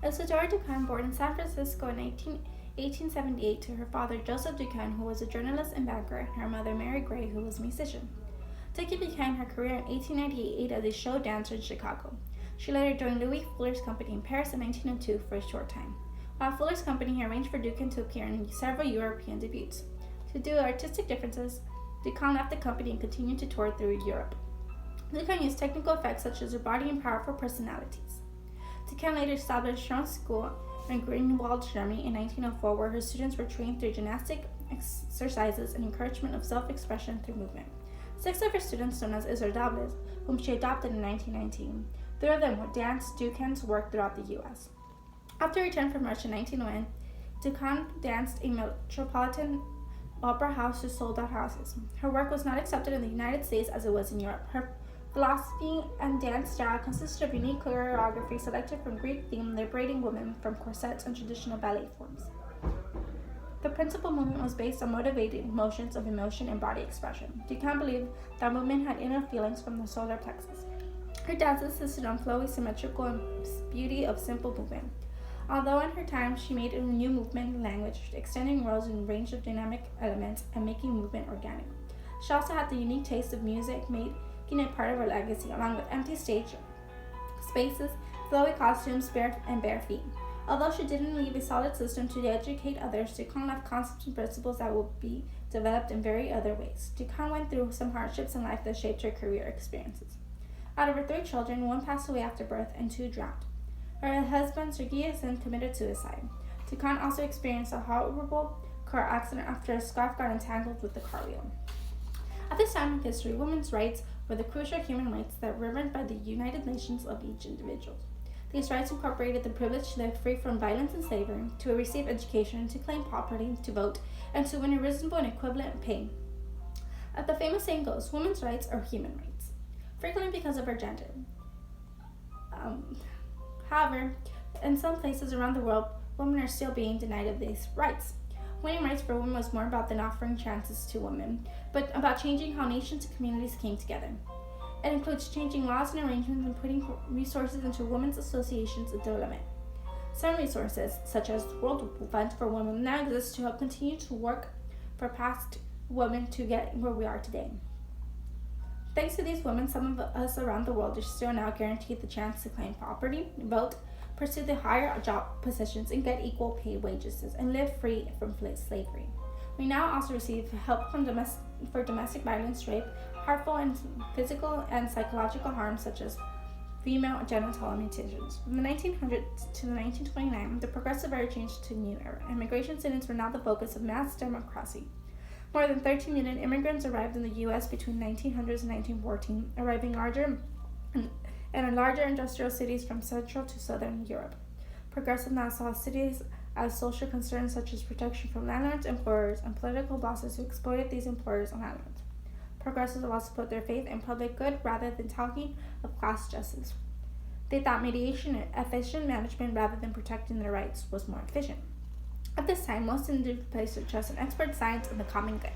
Isadora Duncan, born in San Francisco in 1878 to her father Joseph Duncan, who was a journalist and banker, and her mother Mary Gray, who was a musician. Dickey began her career in 1898 as a show dancer in Chicago. She later joined Louis Fuller's company in Paris in 1902 for a short time. While Fuller's company, he arranged for Duncan to appear in several European debuts. Due to artistic differences, Duncan left the company and continued to tour through Europe. Duncan used technical effects such as her body and powerful personalities. Duncan later established her own school in Grunewald, Germany in 1904, where her students were trained through gymnastic exercises and encouragement of self-expression through movement. 6 of her students, known as Isardables, whom she adopted in 1919, 3 of them would dance Duncan's work throughout the U.S. After her return from Russia in 1901, Duncan danced a Metropolitan Opera House to sold-out houses. Her work was not accepted in the United States as it was in Europe. Her philosophy and dance style consisted of unique choreography selected from Greek theme, liberating women from corsets and traditional ballet forms. The principal movement was based on motivated motions of emotion and body expression. Duncan believed that movement had inner feelings from the solar plexus. Her dance insisted on flowy, symmetrical, and beauty of simple movement. Although in her time she made a new movement language, extending roles and range of dynamic elements and making movement organic. She also had the unique taste of music, making it part of her legacy, along with empty stage spaces, flowy costumes, bare feet. Although she didn't leave a solid system to educate others, Duncan left concepts and principles that will be developed in very other ways. Duncan went through some hardships in life that shaped her career experiences. Out of her 3 children, 1 passed away after birth and 2 drowned. Her husband, Sergei Zin, committed suicide. Duncan also experienced a horrible car accident after a scarf got entangled with the car wheel. At this time in history, women's rights were the crucial human rights that were revered by the United Nations of each individual. These rights incorporated the privilege to live free from violence and slavery, to receive education, to claim property, to vote, and to win a reasonable and equivalent pay. As the famous saying goes, women's rights are human rights, frequently because of her gender. However, in some places around the world, women are still being denied of these rights. Winning rights for women was more about than offering chances to women, but about changing how nations and communities came together. It includes changing laws and arrangements and putting resources into women's associations and development. Some resources, such as the World Fund for Women, now exist to help continue to work for past women to get where we are today. Thanks to these women, some of us around the world are still now guaranteed the chance to claim property, vote, pursue the higher job positions, and get equal pay wages, and live free from slavery. We now also receive help from domestic violence, rape, harmful and physical and psychological harm such as female genital mutilations. From the 1900s to the 1929, the progressive era changed to a new era. Immigration students were now the focus of mass democracy. More than 13 million immigrants arrived in the U.S. between 1900s and 1914, arriving in larger industrial cities from Central to Southern Europe. Progressive now saw cities as social concerns such as protection from landlords, employers, and political bosses who exploited these employers and landlords. Progressives also put their faith in public good rather than talking of class justice. They thought mediation and efficient management rather than protecting their rights was more efficient. At this time, most individuals placed their trust in expert science and the common good.